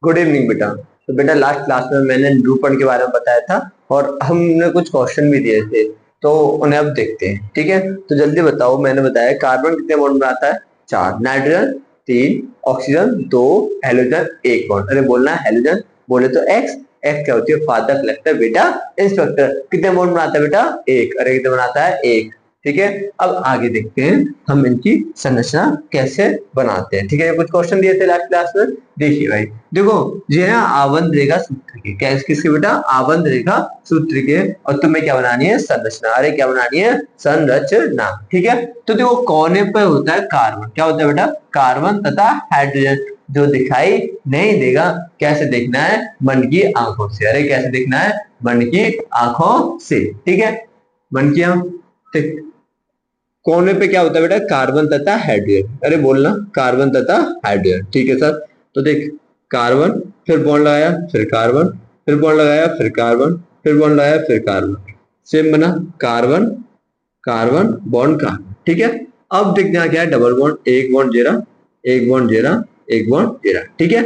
Good evening बेटा। तो बेटा लास्ट क्लास में मैंने निरूपण के बारे में बताया था और हमने कुछ क्वेश्चन भी दिए थे, तो उन्हें अब देखते हैं। ठीक है, तो जल्दी बताओ। मैंने बताया कार्बन कितने बॉन्ड बनाता है? 4। Nitrogen 3, oxygen 2, halogen 1 bond. अरे बोलना है हेलोजन, बोले तो एक्स। एक्स क्या होती है? फादर कलेक्टर बेटा इंस्पेक्टर। कितने बॉन्ड बनाता है बेटा? 1। अरे कितने बनाता है? 1। ठीक है, अब आगे देखते हैं हम इनकी संरचना कैसे बनाते हैं। ठीक है, कुछ क्वेश्चन दिए थे लास्ट क्लास में। देखिए भाई, देखो ये है आबंध रेखा सूत्र के। क्या किसके बेटा? आबंध रेखा सूत्र के। और तुम्हें क्या बनानी है? संरचना। अरे क्या बनानी है? संरचना। ठीक है, तो देखो कोने पे होता है कार्बन। क्या होता है बेटा? कार्बन तथा हाइड्रोजन, जो दिखाई नहीं देगा। कैसे देखना है? मन की आंखों से। अरे कैसे देखना है? मन की आंखों से। ठीक है, मन की आंख। ठीक, कोने पे क्या होता है बेटा? कार्बन तथा हाइड्रोजन। अरे बोलना, कार्बन तथा हाइड्रोजन। ठीक है सर। तो देख, कार्बन, फिर बॉन्ड लगाया, फिर कार्बन, फिर बॉन्ड लगाया, फिर कार्बन, फिर बॉन्ड लगाया, फिर कार्बन। सेम बना, कार्बन कार्बन बॉन्ड कार्बन। ठीक है, अब देख यहाँ क्या है? डबल बॉन्ड, एक बॉन्ड जीरा, एक बॉन्ड जीरा, एक बॉन्ड जीरा। ठीक है,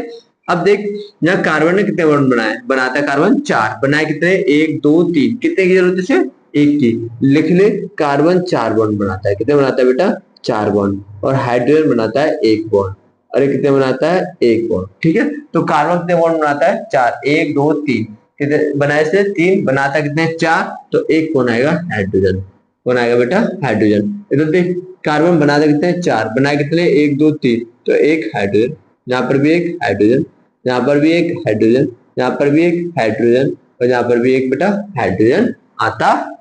अब देख यहाँ कार्बन ने कितने बॉन्ड बनाए? बनाता है कार्बन 4। बनाए कितने? 1 2 3। कितने की जरूरत है? एक की। लिख ले, कार्बन 4 बॉन्ड बनाता है। कितने बनाता है बेटा? 4 बॉन्ड। और हाइड्रोजन बनाता है 1 बॉन्ड। अरे कितने बनाता है? 1 बॉन्ड। ठीक है, तो कार्बन कितने बॉन्ड बनाता है? 4। 1 2 3। कितने बनाए? से 3। बनाता कितने? 4। तो एक कौन आएगा? हाइड्रोजन। कौन आएगा बेटा? हाइड्रोजन। इधर देख, कार्बन बनाते कितने? 4। बनाए कितने? 1 2 3। तो एक हाइड्रोजन, यहाँ पर भी एक हाइड्रोजन, यहाँ पर भी एक हाइड्रोजन, यहाँ पर भी एक हाइड्रोजन, और यहाँ पर भी एक बेटा हाइड्रोजन आता है।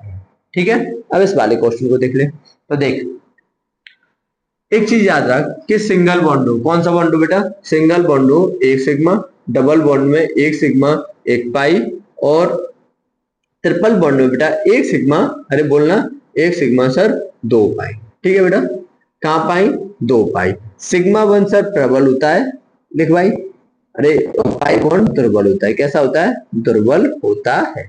ठीक है, अब इस वाले क्वेश्चन को देख ले। तो देख, एक चीज याद रख कि सिंगल बॉन्ड हो। कौन सा बॉन्ड हो बेटा? सिंगल बॉन्ड हो, एक सिग्मा। डबल बॉन्ड में एक सिग्मा, एक पाई। और ट्रिपल बॉन्ड में बेटा एक सिग्मा। अरे बोलना, एक सिग्मा सर, 2 पाई। ठीक है बेटा, कहाँ पाई? 2 पाई। सिग्मा वन सर प्रबल होता है। लिख भाई। अरे पाई बॉन्ड दुर्बल होता है। कैसा होता है? दुर्बल होता है।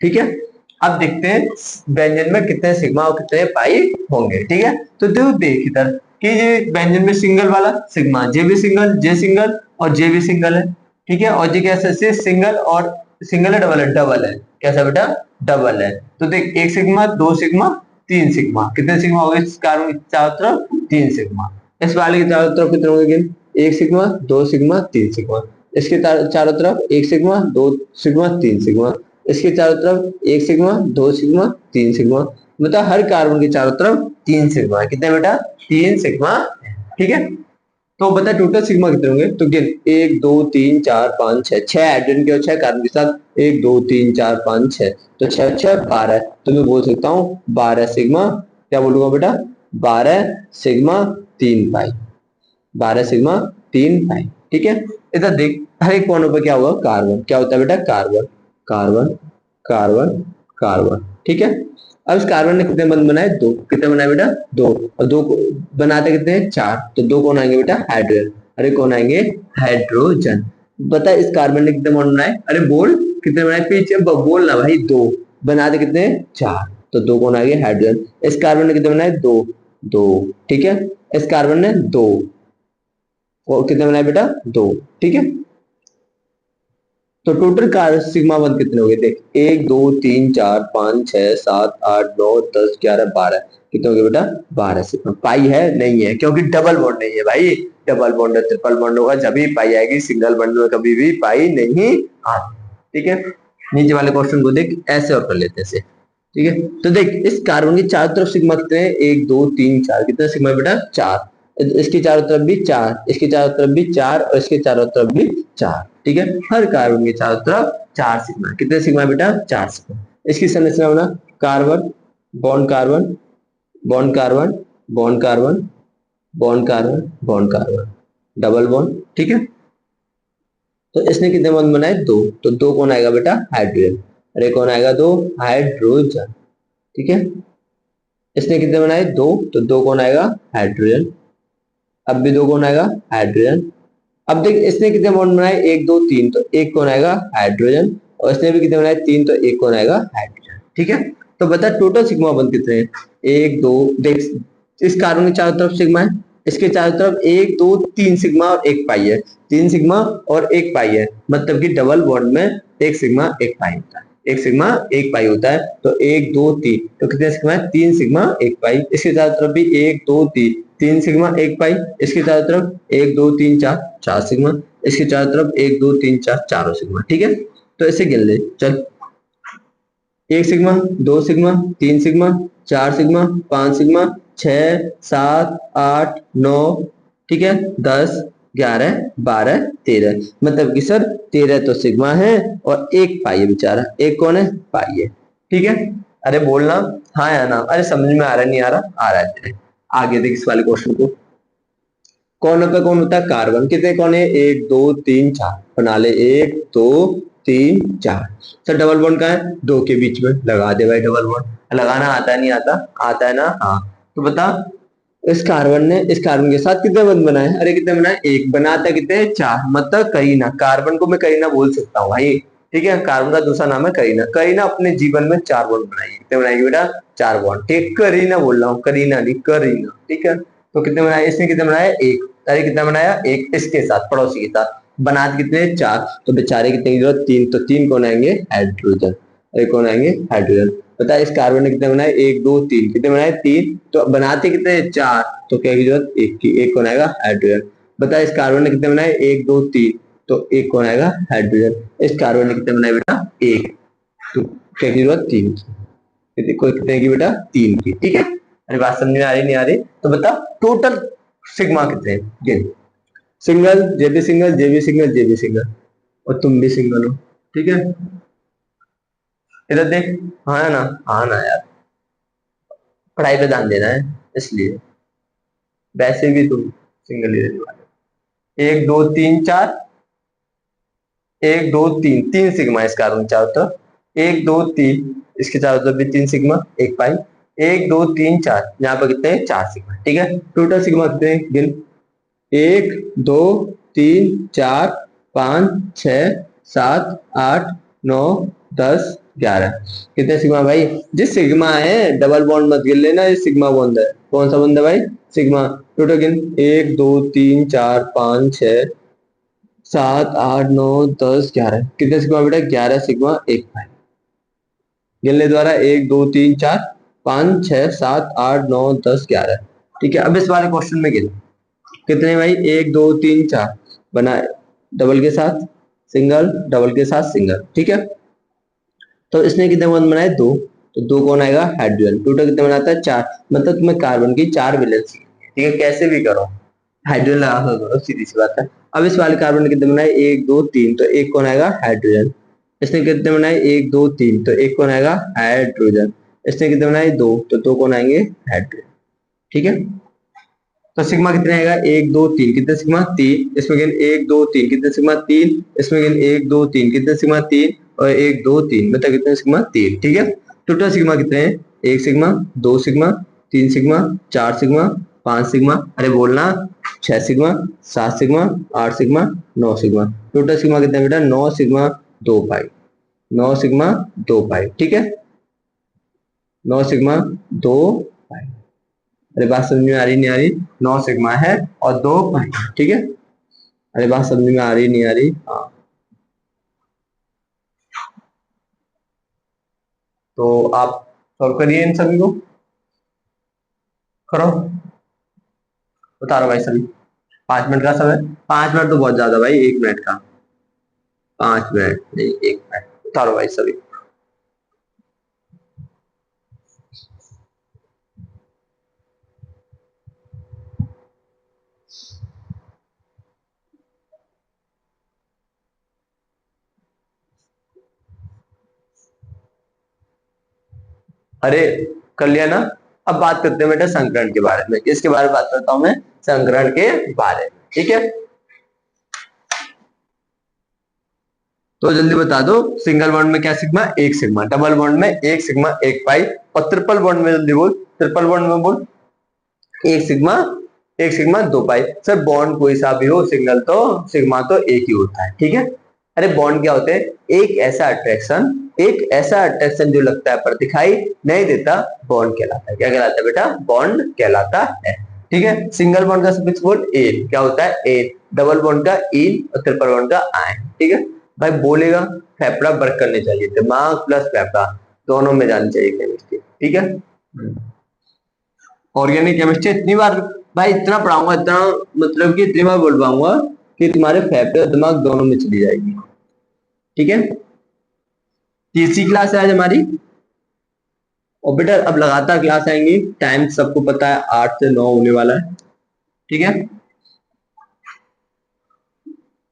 ठीक है, अब देखते हैं व्यंजन में कितने सिग्मा और कितने पाई होंगे। ठीक है, तो देख इधर कि ये व्यंजन में सिंगल वाला सिग्मा, जे भी सिंगल, जे सिंगल और जे भी सिंगल है। ठीक है, और जे कैसे? सिंगल और सिंगल है, डबल है? डबल है। कैसा बेटा? डबल है। तो देख, एक सिग्मा, दो सिग्मा, तीन सिग्मा। कितने सिग्मा हो गए इस कार्बन के चारों तरफ? 3 सिग्मा। इस वाले के चारों तरफ कितने होंगे? एक सिग्मा, दो सिग्मा, तीन सिग्मा। इसके चारों तरफ एक सिग्मा, दो सिग्मा, तीन सिग्मा। इसके चारों तरफ एक सिग्मा, दो सिग्मा, तीन सिग्मा। मतलब हर कार्बन के चारों तरफ 3 सिग्मा। कितने बेटा? 3 सिग्मा। ठीक है, तो बता टोटल सिग्मा कितने होंगे? तो गिन, 1 2 3 4 5 6। 6 हाइड्रोजन के और 6 कार्बन के साथ 1 2 3 4 5 6। तो 6 6 12। तो मैं बोल सकता हूँ 12 सिग्मा। क्या बोलूंगा बेटा? 12 सिग्मा 3 पाई। 12 सिग्मा 3 पाई। ठीक है, इधर देख, हर एक कोनों पर क्या हुआ? कार्बन। क्या होता है बेटा? Carbon carbon carbon carbon. ठीक है, अब इस कार्बन ने कितने बंध बनाए? 2। कितने बनाए बेटा? 2। और 2 को बनाते कितने हैं? 4। तो 2 कौन आएंगे बेटा? हाइड्रोजन। अरे कौन आएंगे? हाइड्रोजन। बता, इस कार्बन ने कितने बॉन्ड बनाए? अरे बोल, कितने बनाए? पीछे बोल ना भाई। 2। बनाते कितने? 4। तो 2 कौन आ गए? हाइड्रोजन। इस कार्बन ने कितने बनाए? 2। 2। ठीक है, इस कार्बन ने 2। और कितने बनाए बेटा? 2। ठीक है, तो टोटल कार सिग्मा वन कितने हो गए? देख, 1 2 3 4 5 6 7 8 9 10 11 12। कितने हो गए बेटा? 12 सिग्मा। पाई है? नहीं है, क्योंकि डबल बॉन्ड नहीं है भाई। डबल बॉन्ड ट्रिपल बॉन्ड होगा जब भी पाई आएगी। सिंगल बॉन्ड में कभी भी पाई नहीं आती। ठीक है, नीचे वाले क्वेश्चन को देख, ऐसे और कर लेते हैं। ठीक है, तो देख, इस कार्बन के चारों तरफ सिग्मा कितने हैं? 1 2 3 4। कितने सिग्मा बेटा? 4। इसके चारों तरफ भी 4, इसके चारों तरफ भी 4, और इसके चारों तरफ भी 4। ठीक है, हर कार्बन के चारों तरफ 4 सिग्मा। कितने सिग्मा बेटा? 4 सिग्मा। इसकी संरचना बना, carbon bond carbon bond carbon bond carbon bond carbon bond carbon, double bond. ठीक है, तो इसने कितने बॉन्ड बनाए? 2। तो 2 कौन आएगा बेटा? हाइड्रोजन। अरे कौन आएगा? 2 हाइड्रोजन। ठीक है, इसने कितने बनाए? 2। तो 2 कौन आएगा? हाइड्रोजन। अब भी 2 कौन आएगा? हाइड्रोजन। अब देख, इसने कितने बॉन्ड बनाए? 1 2 3। तो 1 कौन आएगा? हाइड्रोजन। और इसने भी कितने बनाए? 3। तो 1 कौन आएगा? हाइड्रोजन। ठीक है, तो बता टोटल सिग्मा बॉन्ड कितने हैं? 1 2। देख, इस कार्बन के चारों तरफ सिग्मा है। इसके चारों तरफ 1 2 3 सिग्मा और 1 पाई है, 3 सिग्मा और 1 पाई है, मतलब कि डबल बॉन्ड में 1 सिग्मा 1 पाई होता है, 1 सिग्मा 1 पाई होता है। तो 1 2 3, तो कितने सिग्मा है? 3 सिग्मा 1 पाई। इसके चारों तरफ भी 1 2 3, 3 सिग्मा 1 पाई। इसके चारों तरफ 1 2 3 4, 4 सिग्मा। इसके चारों तरफ 1 2 3 4, चारों सिग्मा। ठीक है, तो ऐसे गिन ले चल। 1 sigma, 2 sigma, 3 sigma, 4 sigma, 5 sigma, 6 7 8 9, ठीक है, 10 11 12 13, मतलब कि सर 13 तो सिग्मा है और 1 पाई है बेचारा। एक कौन है? पाई है। ठीक है, अरे बोलना हाँ या ना। अरे समझ में आ रहा है? नहीं आ रहा? आ रहा है तेरे। आगे देख इस वाले क्वेश्चन को। कौन पे कौन होता है? कार्बन। कितने कौन है? 1 2 3 4, बना ले। 1 2 3 4। सर डबल बॉन्ड कहाँ है? 2 के बीच में। लगा दे भाई डबल बॉन्ड। लगाना आता है? नहीं आता? आता है ना? हाँ। तो बता, इस कार्बन ने इस कार्बन के साथ कितने बंध बनाए? अरे कितने बनाए? एक। बनाता है कितने? 4, मतलब करीना। कार्बन को मैं करीना बोल सकता हूँ भाई। ठीक है, कार्बन का दूसरा नाम है करीना। करीना अपने जीवन में 4 बॉन्ड बनाएगी। कितने बनाएगी बेटा? 4 बॉन्ड। ठीक, करीना बोल रहा हूँ, करीना नहीं, करीना। ठीक है, तो कितने बनाए? इसने कितने बनाया? एक। अरे कितना बनाया? एक। इसके साथ, पड़ोसी के साथ। बनाते कितने? 4। तो बेचारे कितने की जरूरत? 3। तो 3 कौन आएंगे? हाइड्रोजन। अरे कौन आएंगे? हाइड्रोजन। पता है इस कार्बन ने कितने बनाए? 1 2 3। कितने बनाए? 3। तो बनाते कितने? 4। तो क्या की जरूरत? एक की। एक कौन आएगा? हाइड्रोजन। बता इस कार्बन ने कितने बनाए? 1 2 3। तो एक कौन आएगा? हाइड्रोजन। इस कार्बन ने कितने बनाए बेटा? एक। तो क्या की जरूरत? 3 की। कोई कितने की बेटा? 3 की। ठीक है, अरे बात समझ में आ रही नहीं आ रही? तो बता टोटल सिग्मा कितने हैं? गिन। सिंगल, जे भी सिंगल, जे भी सिंगल, जे भी सिंगल, और तुम भी सिंगल हो। ठीक है, इधर देख। हाँ ना? हाँ ना यार, पढ़ाई पे ध्यान देना है इसलिए। वैसे भी तुम सिंगल ही रहने वाले। 1 2 3 4, 1 2 3, 3 सिग्मा इस कार्बन चारों तरफ। 1 2 3, इसके चारों तरफ भी 3 सिग्मा 1 पाई। 1 2 3 4, यहाँ पर कितने हैं? 4 सिग्मा। ठीक है, टोटल सिग्मा कितने हैं? गिन। 1 2 3 4 5 6 7 8 9 10 11। कितने सिग्मा भाई? जिस सिग्मा है, डबल बॉन्ड मत गिन लेना, ये सिग्मा बॉन्ड है। कौन सा बॉन्ड है भाई? सिग्मा। टोटल गिन। 1 2 3 4 5 6 7 8 9 10 11। कितने सिग्मा बेटा? 11 सिग्मा 1 पाई। गिन ले द्वारा। 1 2 3 4 5 6 7 8 9 10 11। ठीक है, अब इस वाले क्वेश्चन में गिन। कितने भाई? 1 2 3 4 बनाए, डबल के साथ सिंगल, डबल के साथ सिंगल। ठीक है, तो इसने कितने बॉन्ड बनाए? 2। तो 2 कौन आएगा? हाइड्रोजन। टोटल कितने बनाता है? 4। मतलब तुम्हें कार्बन की 4 वैलेंस। ठीक है, कैसे भी करो, हाइड्रोजन लगा करो, सीधी सी बात है। अब इस वाले कार्बन ने कितने बनाए? 1 2 3, तो एक कौन आएगा? हाइड्रोजन। इसने कितने बनाए? 1 2 3, तो एक कौन आएगा? हाइड्रोजन। इसने कितने बनाए? 2, तो 2 कौन आएंगे? हाइड्रोजन। ठीक है, तो सिग्मा कितने आएगा? 1 2 3। कितने सिग्मा? 3। इसमें गिन। 1 2 3। कितने सिग्मा? 3। इसमें गिन। 1 2 3। कितने सिग्मा? 3। और 1 2 3, मतलब कितने सिग्मा? 3। ठीक है, टोटल सिग्मा कितने हैं? 1 sigma, 2 sigma, 3 sigma, 4 sigma, 5 sigma, अरे बोलना, 6 sigma, 7 sigma, 8 sigma, 9 sigma. Total sigma कितने बेटा? 9 सिग्मा 2 पाई। 9 सिग्मा 2 पाई। ठीक है, 9 सिग्मा 2 पाई। अरे बात समझ में आ रही नहीं आ रही? 9 सिग्मा है और 2 पाई। ठीक है, अरे बात समझ में आ रही नहीं आ रही? हाँ, तो आप सॉल्व करिए इन सभी को। करो, बता रहा भाई सभी। 5 मिनट का समय। 5 मिनट तो बहुत ज्यादा भाई, 1 मिनट का। 5 मिनट नहीं, 1 मिनट। उतारो भाई सभी। अरे कर लिया ना? अब बात करते हैं बेटा संकरण के बारे में। किसके बारे में बात करता हूं मैं? संकरण के बारे में। ठीक है, तो जल्दी बता दो। सिंगल बॉन्ड में क्या सिग्मा? 1 सिग्मा। डबल बॉन्ड में 1 सिग्मा 1 पाई। और ट्रिपल बॉन्ड में जल्दी बोल। ट्रिपल बॉन्ड में बोल। 1 सिग्मा 1 सिग्मा 2 पाई। सर बॉन्ड कोई सा भी हो, सिंगल तो सिग्मा तो एक ही होता है। ठीक है, अरे बॉन्ड क्या होते हैं? एक ऐसा अट्रैक्शन जो लगता है पर दिखाई नहीं देता, बॉन्ड कहलाता है। क्या कहलाता है बेटा? बॉन्ड कहलाता है। ठीक है। सिंगल बॉन्ड का सफिक्स बोल एन क्या होता है, एन। डबल बॉन्ड का इन और ट्रिपल बॉन्ड का आयन। ठीक है भाई, बोलेगा फेफड़ा वर्क करने चाहिए, दिमाग प्लस फेफड़ा दोनों में जानी चाहिए केमिस्ट्री। ठीक है, ऑर्गेनिक केमिस्ट्री इतनी बार भाई इतना पढ़ाऊंगा, इतना मतलब कि इतनी बार बोल पाऊंगा कि तुम्हारे फेफड़े और दिमाग दोनों में चली जाएगी। ठीक है, तीसरी क्लास है आज हमारी। और बेटा अब लगातार क्लास आएंगी, टाइम सबको पता है 8 से 9 होने वाला है। ठीक है,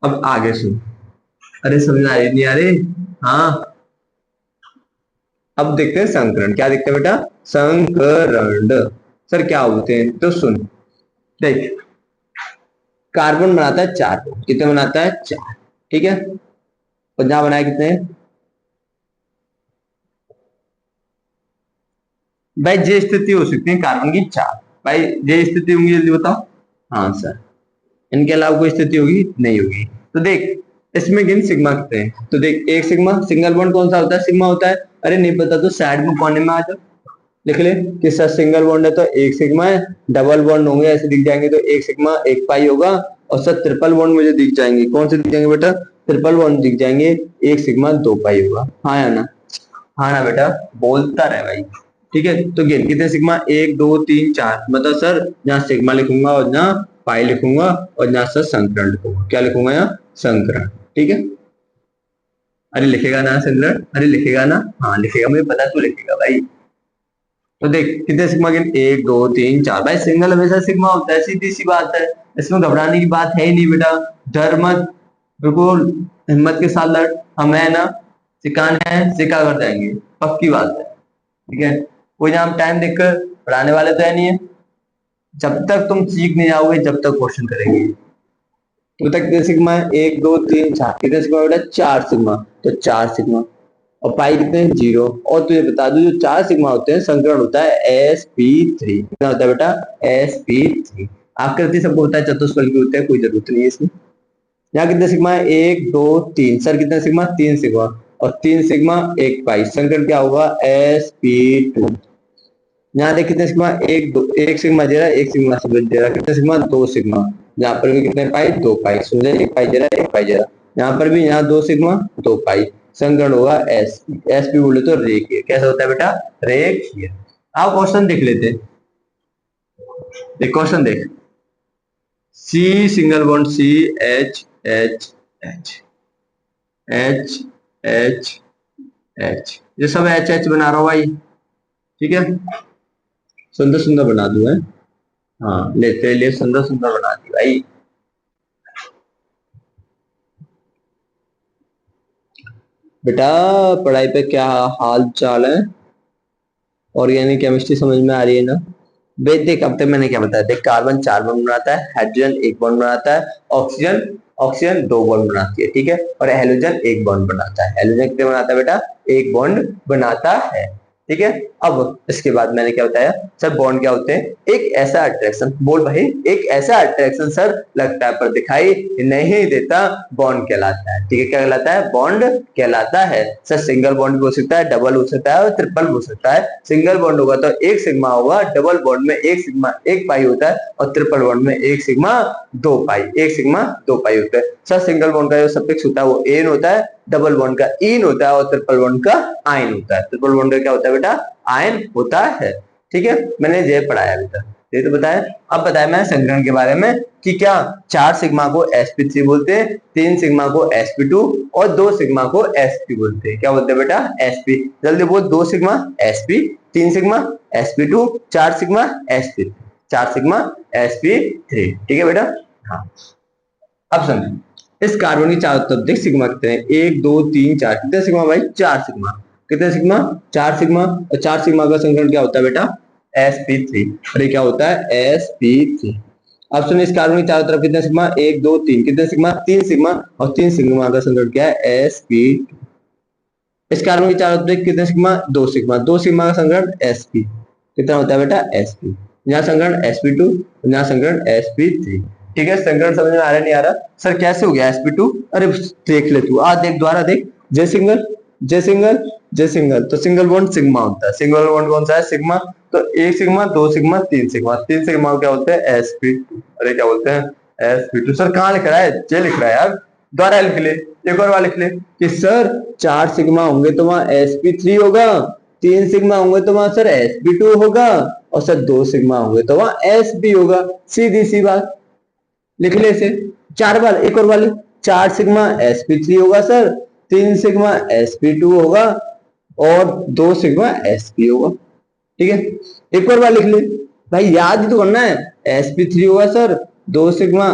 अब आगे सुन। अरे समझ आ रही नहीं आ रही? हाँ, अब देखते हैं संकरण। क्या देखते हैं बेटा? संकरण। सर क्या होते हैं तो सुन, देख कार्बन बनाता है 4 बॉन्ड। कितने बनाता है? 4। ठीक है, और जहां बनाए कितने? भाई जे स्थिति हो सकती है कार्बन की 4। भाई जे स्थिति होंगी जल्दी बताओ। हाँ सर, इनके अलावा कोई स्थिति होगी? नहीं होगी। तो देख इसमें गिन सिग्मा कितने हैं, तो देख एक सिग्मा। सिंगल बॉन्ड कौन सा होता है? सिग्मा होता है। अरे नहीं पता तो साइड में कोने में आ जाओ, लिख ले कि सर सिंगल बॉन्ड है तो एक सिग्मा है, डबल बॉन्ड होंगे ऐसे दिख जाएंगे तो एक सिग्मा एक पाई होगा, और सर ट्रिपल बॉन्ड मुझे दिख जाएंगे। कौन से दिख जाएंगे बेटा? ट्रिपल बॉन्ड दिख जाएंगे, एक सिग्मा दो पाई होगा। हाँ या ना? हाँ ना बेटा, बोलता रहे भाई। ठीक है, तो गिन कितने सिग्मा? 1 2 3 4। मतलब सर जहाँ सिग्मा लिखूंगा और जहाँ पाई लिखूंगा और जहाँ सर संकरण लिखूंगा। क्या लिखूंगा यहाँ? संकरण। ठीक है, अरे लिखेगा ना संकरण? अरे लिखेगा ना? हाँ लिखेगा, मुझे पता तू लिखेगा भाई। तो देख कितने सिग्मा गिन? 1 2 3 4। भाई सिंगल हमेशा सिग्मा होता है, सीधी सी बात है, इसमें घबराने की बात है ही नहीं बेटा। डर मत, बिल्कुल हिम्मत के साथ लड़। हम है ना, सिखाने हैं, सिखा कर जाएंगे, पक्की बात है। ठीक है, कोई हम टाइम देखकर पढ़ाने वाले तो है नहीं है। जब तक तुम सीख नहीं जाओगे जब तक क्वेश्चन करेंगे। तो तक कितने सिग्मा है? 1 2 3 4। कितने सिग्मा बेटा? 4 सिग्मा। तो 4 सिग्मा, और पाई कितने हैं? 0। और तुझे बता दूं जो 4 सिग्मा होते हैं संकरण होता है sp3। कितना होता है बेटा? sp3। आकृति सबको होता है, चतुष्फल की होते हैं, कोई जरूरत नहीं है इसमें। यहाँ कितने सिग्मा है? 1 2 3। सर कितने सिग्मा? 3 सिग्मा, और 3 सिग्मा एक पाई। संकरण क्या होगा? sp2। यहाँ देख कितने सिग्मा? एक दो, एक सिग्मा जरा, एक सिग्मा से जरा। कितने सिग्मा? 2 सिग्मा। यहाँ पर भी कितने पाई? 2 पाई। समझे? एक पाई जरा, एक पाई जरा। यहाँ पर भी यहाँ 2 सिग्मा 2 पाई। संकरण होगा एस। एस भी बोले तो रेखीय। कैसा होता है बेटा? रेखीय। आओ क्वेश्चन देख लेते हैं। एक क्वेश्चन देख, C single bond C H H H H H H, ये सब एच एच बना रहा हूं भाई। ठीक है, सुंदर सुंदर बना दूं है। हाँ लेते लिए सुंदर सुंदर बना दी भाई। बेटा पढ़ाई पे क्या हाल चाल है? ऑर्गेनिक केमिस्ट्री समझ में आ रही है ना? देख अब तक मैंने क्या बताया, देख कार्बन 4 बॉन्ड बनाता है, हाइड्रोजन 1 बॉन्ड बनाता है, ऑक्सीजन ऑक्सीजन 2 बॉन्ड बनाती है। ठीक है, और हेलोजन 1 बॉन्ड बनाता है। हेलोजन कितने बनाता है बेटा? 1 बॉन्ड बनाता है। ठीक है, अब इसके बाद मैंने क्या बताया सर? बॉन्ड क्या होते हैं? एक ऐसा अट्रैक्शन, बोल भाई, एक ऐसा अट्रैक्शन सर लगता है पर दिखाई नहीं देता, बॉन्ड कहलाता है। ठीक है, क्या कहलाता है? बॉन्ड कहलाता है। सर सिंगल बॉन्ड भी हो सकता है, डबल हो सकता है और ट्रिपल हो सकता है। सिंगल बॉन्ड होगा तो एक सिग्मा होगा, डबल बॉन्ड में एक सिग्मा एक पाई होता है, और ट्रिपल बॉन्ड में एक सिग्मा दो पाई, एक सिग्मा दो पाई होता है। सर सिंगल बॉन्ड का जो सफिक्स होता है वो एन होता है, डबल बॉन्ड का इन होता है, और ट्रिपल बॉन्ड का आयन होता है। ट्रिपल बॉन्ड का क्या होता है बेटा? आयन होता है। ठीक है, मैंने ये पढ़ाया अभी तक, ये तो बताया। अब बताया मैं संकरण के बारे में कि क्या 4 सिग्मा को sp3 बोलते हैं, 3 सिग्मा को sp2 और 2 सिग्मा को sp बोलते हैं। क्या बोलते हैं बेटा? sp। जल्दी बोल, 2 sigma sp, 3 sigma sp2, 4 sigma sp, 4 sigma sp3। ठीक है बेटा? हाँ, अब समझ इस कार्बन की चारों तरफ देख सिग्मा कितने हैं? 1 2 3 4। कितने सिग्मा भाई? 4 सिग्मा। कितने सिग्मा? 4 सिग्मा, और 4 सिग्मा का संकरण क्या होता है बेटा? sp3। और ये क्या होता है? sp3। अब सुनिए इस कार्बन की चारों तरफ कितने सिग्मा? 1 2 3। कितने सिग्मा? 3 सिग्मा, और 3 सिग्मा का संकरण क्या है? sp। इस कार्बन की चारों तरफ कितने सिग्मा? 2 सिग्मा। 2 सिग्मा का संकरण sp। कितना होता है बेटा? sp। यहाँ संकरण sp2, यहाँ संकरण sp3। ठीक है, संकरण समझ में आ रहा है नहीं आ रहा? सर कैसे हो गया sp2? अरे देख ले तू, आज देख, दोबारा देख। जे सिंगल जे सिंगल तो सिंगल बॉन्ड सिग्मा होता है। सिंगल बॉन्ड कौन सा है? सिग्मा। तो एक सिग्मा, दो सिग्मा, तीन सिग्मा, तीन सिग्मा क्या बोलते हैं? sp2। अरे क्या बोलते हैं? sp2। सर कहाँ लिख रहा है? जे लिख रहा है यार, दोबारा लिख ले, एक और बार लिख ले कि सर 4 सिग्मा होंगे तो वहां sp3 होगा, 3 सिग्मा होंगे तो वहां सर sp2 होगा, और सर 2 सिग्मा होंगे तो वहां sp होगा। सीधी सी बात, लिख ले इसे। 4 बार, एक और बार लिख। 4 सिग्मा sp3 होगा सर, 3 सिग्मा sp2 होगा, और 2 सिग्मा sp होगा। ठीक है, एक और बार लिख ले भाई, याद ही तो करना है। sp3 होगा सर, 2 सिग्मा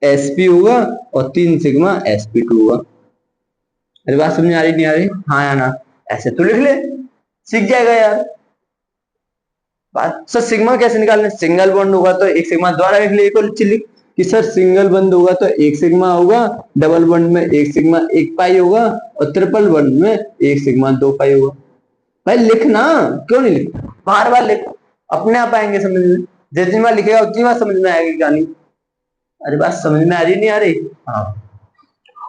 sp होगा, और 3 सिग्मा sp2 होगा। अरे बात समझ आ रही नहीं आ रही? हाँ या ना? ऐसे तो लिख ले, सीख जाएगा यार। बात सर सिग्मा कैसे निकालना? सिंगल बॉन्ड होगा तो एक सिग्मा, द्वारा लिख ले, एक और लिख कि सर सिंगल बॉन्ड होगा तो एक सिग्मा होगा, डबल बॉन्ड में एक सिग्मा 1 पाई होगा, और ट्रिपल बॉन्ड में एक सिग्मा 2 पाई होगा। भाई लिखना, क्यों नहीं लिख? बार बार लिख, अपने आप आएंगे समझ में। जितनी बार लिखेगा उतनी बार समझ में आएगी कहानी। अरे बात समझ में आ रही नहीं आ रही? हाँ,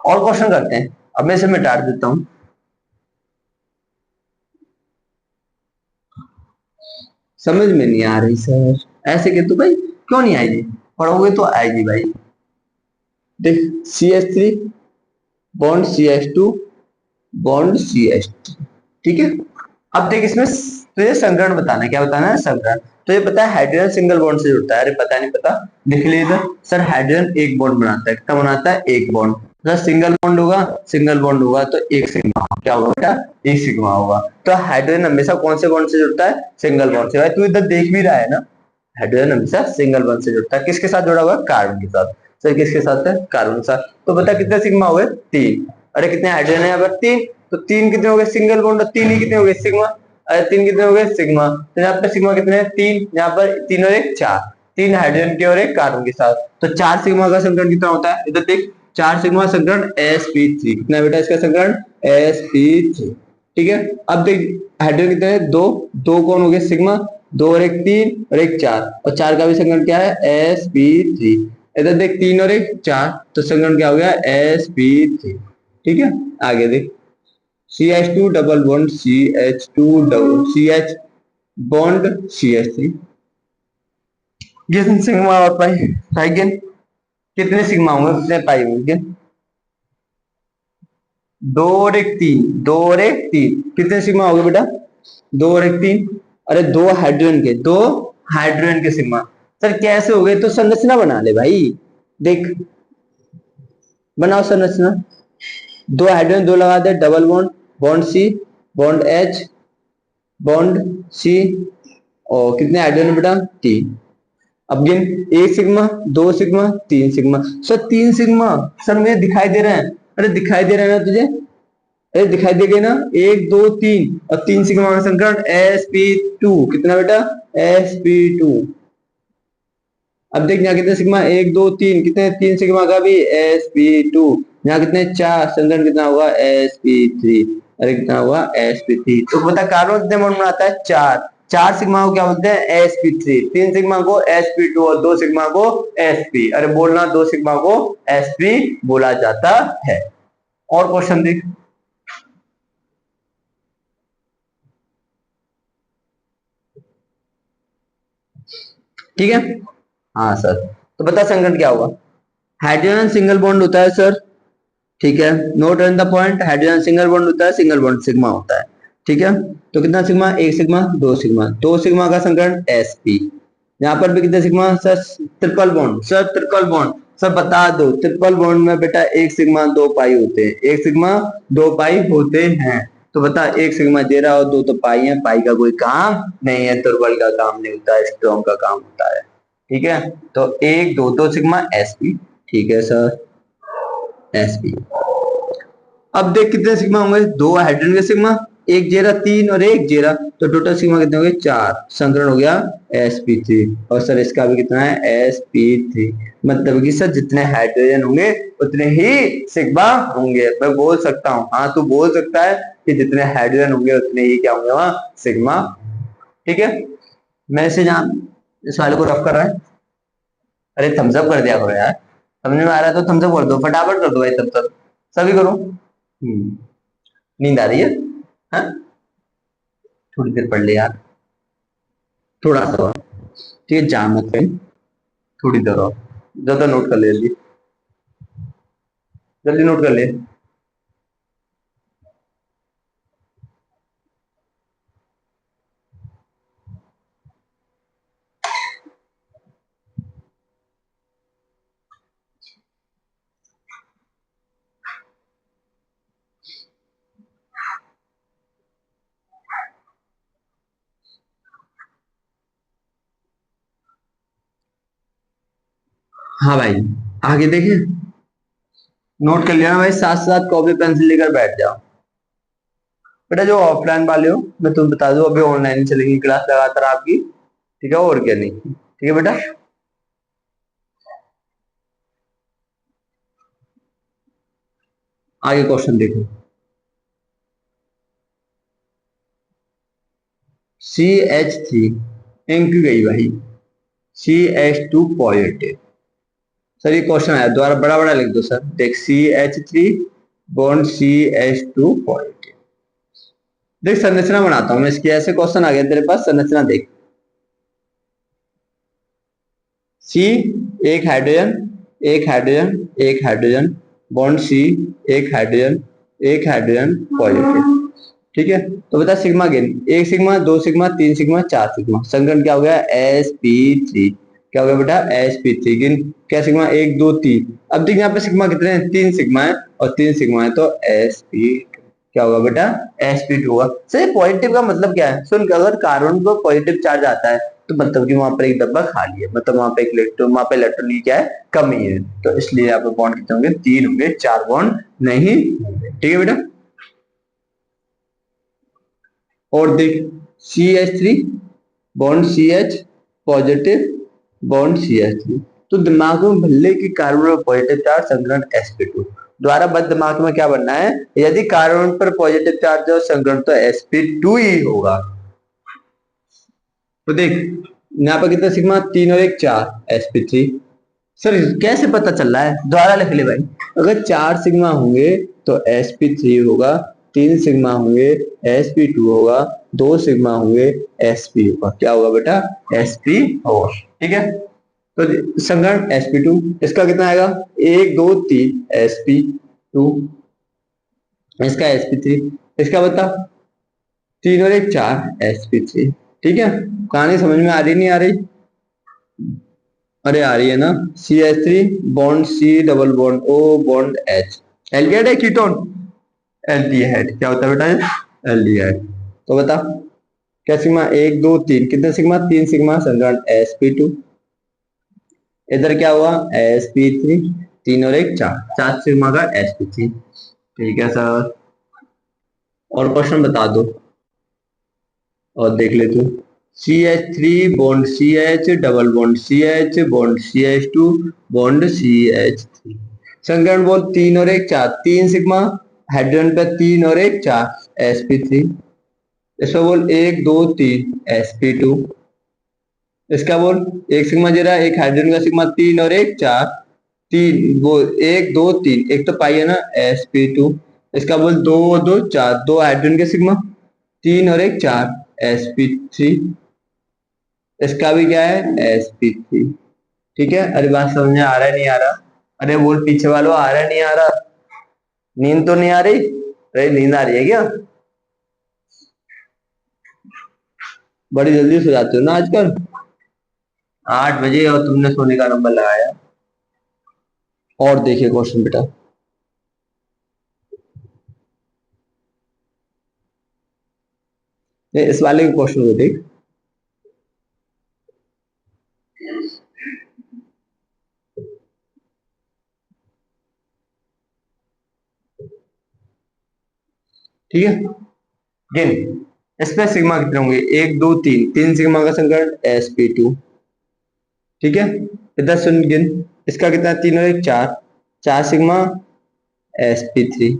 और क्वेश्चन करते हैं। अब मैं इसे मिटा देता हूँ। समझ में नहीं आ रही सर, ऐसे के तो भाई क्यों नहीं आएगी? पढ़ोगे तो आएगी भाई। देख, CH3 bond CH2 bond CH3, ठीक है। अब देख इसमें तुझे संकरण बताना है। क्या बताना है? संकरण। तो ये पता है हाइड्रोजन सिंगल बॉन्ड से जुड़ता है। अरे पता नहीं पता, लिख ले इधर। सर हाइड्रोजन एक बॉन्ड बनाता है। कितना बनाता है? एक बॉन्ड। सर सिंगल बॉन्ड होगा, सिंगल बॉन्ड होगा तो एक सिग्मा। क्या होगा बेटा? एक सिग्मा होगा। तो हाइड्रोजन हमेशा कौन से बॉन्ड से जुड़ता है? सिंगल बॉन्ड से। भाई तू इधर देख भी रहा है ना, हाइड्रोजन हमेशा सिंगल बॉन्ड से जुड़ता है। किसके साथ जुड़ा हुआ है? कार्बन के साथ। सर किसके साथ है? कार्बन के साथ। तो बता कितने सिग्मा हुए? 3। अरे कितने हाइड्रोजन है यहाँ पर? 3। तो 3 कितने हो गए? सिंगल बॉन्ड, और 3 ही कितने हो गए? सिग्मा। अरे 3 कितने हो गए? सिग्मा। तो यहाँ पर सिग्मा कितने हैं? 3। यहाँ पर 3 और 1 4, 3 हाइड्रोजन के और एक कार्बन के साथ। तो 4 सिग्मा का संकरण कितना होता है? इधर देख, 4 सिग्मा संकरण sp3। कितना बेटा इसका संकरण? sp3। ठीक है, अब देख हाइड्रोजन कितने हैं? 2। 2 कौन हो गए? सिग्मा। 2 और 1 3 और 1 4, और 4 का भी संकरण क्या है? sp3। इधर देख 3 और 1 4, तो संकरण क्या हो गया? sp3। ठीक है, आगे देख CH2 double bond CH2 double CH bond CH3। कितने सिग्मा और पाई? पाई गिन, कितने सिग्मा होंगे? कितने पाई होंगे? 2 और 1 3, 2 और 1 3, कितने सिग्मा हो गए बेटा? 2 और 1 3। अरे दो हाइड्रोजन के, दो हाइड्रोजन के सिग्मा। सर कैसे हो गए? तो संरचना बना ले भाई। देख बनाओ संरचना। 2 हाइड्रोजन, 2 लगा दे, double bond, bond C, bond H, bond C, और कितने हाइड्रोजन बेटा? 3। अब गिन, 1 sigma, 2 sigma, 3 sigma. Sir 3 sigma, sir मुझे दिखाई दे रहे हैं। अरे दिखाई दे रहे हैं ना तुझे? अरे दिखाई दे गए ना, 1 2 3, और 3 सिग्मा का संकरण sp2। कितना बेटा? sp2। अब देख यहाँ कितने सिग्मा? 1 2 3, कितने? 3 सिग्मा का भी sp2। यहाँ कितने? 4, संकरण कितना होगा? sp3। अरे कितना होगा? sp3। तो बता कार्बन कितने बॉन्ड बनाता है? 4। 4 सिग्मा को क्या बोलते हैं? sp3। 3 सिग्मा को sp2, और 2 सिग्मा को sp। अरे बोलना, 2 सिग्मा को sp बोला जाता है। और क्वेश्चन देख। ठीक है, हाँ सर। तो बता संकरण क्या होगा? हाइड्रोजन सिंगल बॉन्ड होता है सर, ठीक है। Note on the point, hydrogen single bond होता है, सिंगल बॉन्ड सिग्मा होता है। ठीक है, तो कितना सिग्मा? 1 सिग्मा, 2 सिग्मा, 2 सिग्मा का संकरण sp। यहाँ पर भी कितने sigma sir? Triple bond sir, triple bond. Sir बता दो, ट्रिपल बॉन्ड में बेटा 1 सिग्मा 2 पाई होते हैं, 1 सिग्मा 2 पाई होते हैं। तो बता 1 सिग्मा दे रहा, और 2 तो पाई है, पाई का कोई काम नहीं है, दुर्बल का काम नहीं होता है, स्ट्रॉन्ग का काम होता है। ठीक है, तो 1 2 2 सिग्मा sp। ठीक है सर, sp। अब देख कितने सिग्मा होंगे? 2 हाइड्रोजन के सिग्मा, 1 जेरा, 3 और 1 जेरा, तो टोटल सिग्मा कितने हो गए? 4। संकरण हो गया sp3। और सर इसका भी कितना है? sp3। मतलब कि सर जितने हाइड्रोजन होंगे उतने ही सिग्मा होंगे। मैं बोल सकता हूँ, हाँ तू बोल सकता है कि जितने हाइड्रोजन होंगे उतने ही क्या होंगे? वहां सिग्मा। ठीक है, मैं इसे जहां इस वाले को रफ कर रहा है। अरे थम्स अप कर दिया करो यार, समझ में आ रहा है तो थम्स अप कर दो, फटाफट कर दो भाई, तब तक सभी करो। नींद आ रही है? हाँ, थोड़ी देर पढ़ ले यार, थोड़ा सा और। ठीक है, जा मत कहीं, थोड़ी देर और, ज्यादा नोट कर ले, जल्दी जल्दी नोट कर ले। हाँ भाई, आगे देखे, नोट कर लिया ना भाई, साथ साथ कॉपी पेंसिल लेकर बैठ जाओ। बेटा जो ऑफलाइन वाले हो, मैं तुम्हें बता दूं, अभी ऑनलाइन चलेगी क्लास लगातार आपकी, ठीक है, और क्या नहीं, ठीक है बेटा। आगे क्वेश्चन देखो। CH3 इंक गई भाई, CH2 पॉजिटिव। सर ये क्वेश्चन आया, दोबारा बड़ा बड़ा लिख दो सर, देख CH3 बॉन्ड CH2 पॉजिटिव। देख संरचना बनाता हूं मैं इसकी, ऐसे क्वेश्चन आ गया तेरे पास, संरचना देख। सी, एक हाइड्रोजन, एक हाइड्रोजन, एक हाइड्रोजन, बॉन्ड सी, एक हाइड्रोजन, एक हाइड्रोजन पॉजिटिव। ठीक है, तो बता सिग्मा गेन, एक सिग्मा, दो सिग्मा, तीन सिग्मा, चार सिग्मा, संकरण क्या हो गया, sp3। क्या हो गया बेटा, sp3 गिन, क्या सिग्मा, एक दो तीन। अब देख यहाँ पे सिग्मा कितने हैं, तीन सिग्मा है, और तीन सिग्मा है तो sp, क्या होगा बेटा, sp2 होगा। सर पॉजिटिव का मतलब क्या है, सुन, अगर कार्बन को पॉजिटिव चार्ज आता है तो मतलब कि वहां पर एक डब्बा खाली है, मतलब वहां पे एक इलेक्ट्रॉन, वहां पे इलेक्ट्रॉन की क्या है, कमी है, तो इसलिए यहाँ पे बॉन्ड कितने होंगे, तीन होंगे, चार बॉन्ड नहीं होंगे। ठीक है बेटा, और देख CH3 bond CH positive, bond CH3, तो दिमाग में भल्ले की कार्बन पर पॉजिटिव चार्ज, संकरण sp2। द्वारा बस दिमाग में क्या बनना है, यदि कार्बन पर पॉजिटिव चार्ज है संकरण तो sp2 ही होगा। तो देख यहाँ पर कितना सिग्मा, तीन और एक चार, sp3। सर कैसे पता चल रहा है, दोबारा लिख ले भाई, अगर चार सिग्मा होंगे तो sp3 होगा, तीन सिग्मा होंगे sp2 होगा, दो सिग्मा होंगे sp होगा। क्या होगा बेटा, sp होगा। ठीक है, तो संकरण sp2, इसका कितना आएगा, एक दो तीन sp2, इसका sp3, इसका बता, तीन और एक चार sp3। ठीक है, कहानी समझ में आ रही नहीं आ रही, अरे आ रही है ना। CH3 bond C double bond O bond H, aldehyde है कीटोन, एल्डिहाइड। क्या होता है बेटा ये, एल्डिहाइड। तो बता क्या सिग्मा, एक दो तीन, कितने सिग्मा, तीन सिग्मा, संकरण sp2। इधर क्या हुआ, sp3, तीन और एक चार, चार सिग्मा का sp3। ठीक है सर, और क्वेश्चन बता दो, और देख ले तू। CH3 bond CH double bond CH bond CH2 bond CH3, संकरण बोल, तीन और एक चार, तीन सिग्मा, हाइड्रोजन पे तीन और एक चार, sp3। इसको बोल एक दो तीन, sp2। इसका बोल एक सिग्मा दे रहा है, एक हाइड्रोजन का सिग्मा, तीन और एक चार, तीन वो, एक दो तीन, एक तो पाई है ना, sp2। इसका बोल दो दो चार, दो हाइड्रोजन के सिग्मा, तीन और एक चार, sp3। इसका भी क्या है, sp3। ठीक है, अरे बात समझ में आ रहा है नहीं आ रहा, अरे बोल पीछे वालों, आ रहा है नहीं आ रहा, नींद तो नहीं आ रही, अरे नींद आ रही है क्या, बड़ी जल्दी सो जाते हो ना आजकल, 8 बजे और तुमने सोने का नंबर लगाया। और देखिए क्वेश्चन बेटा, इस वाले क्वेश्चन को देख। ठीक है, गिन, इसमें सिग्मा कितने होंगे, एक दो तीन, तीन सिग्मा का संकरण sp2। ठीक है, इधर सुन गिन, इसका कितना, तीन और एक चार, चार सिग्मा sp3,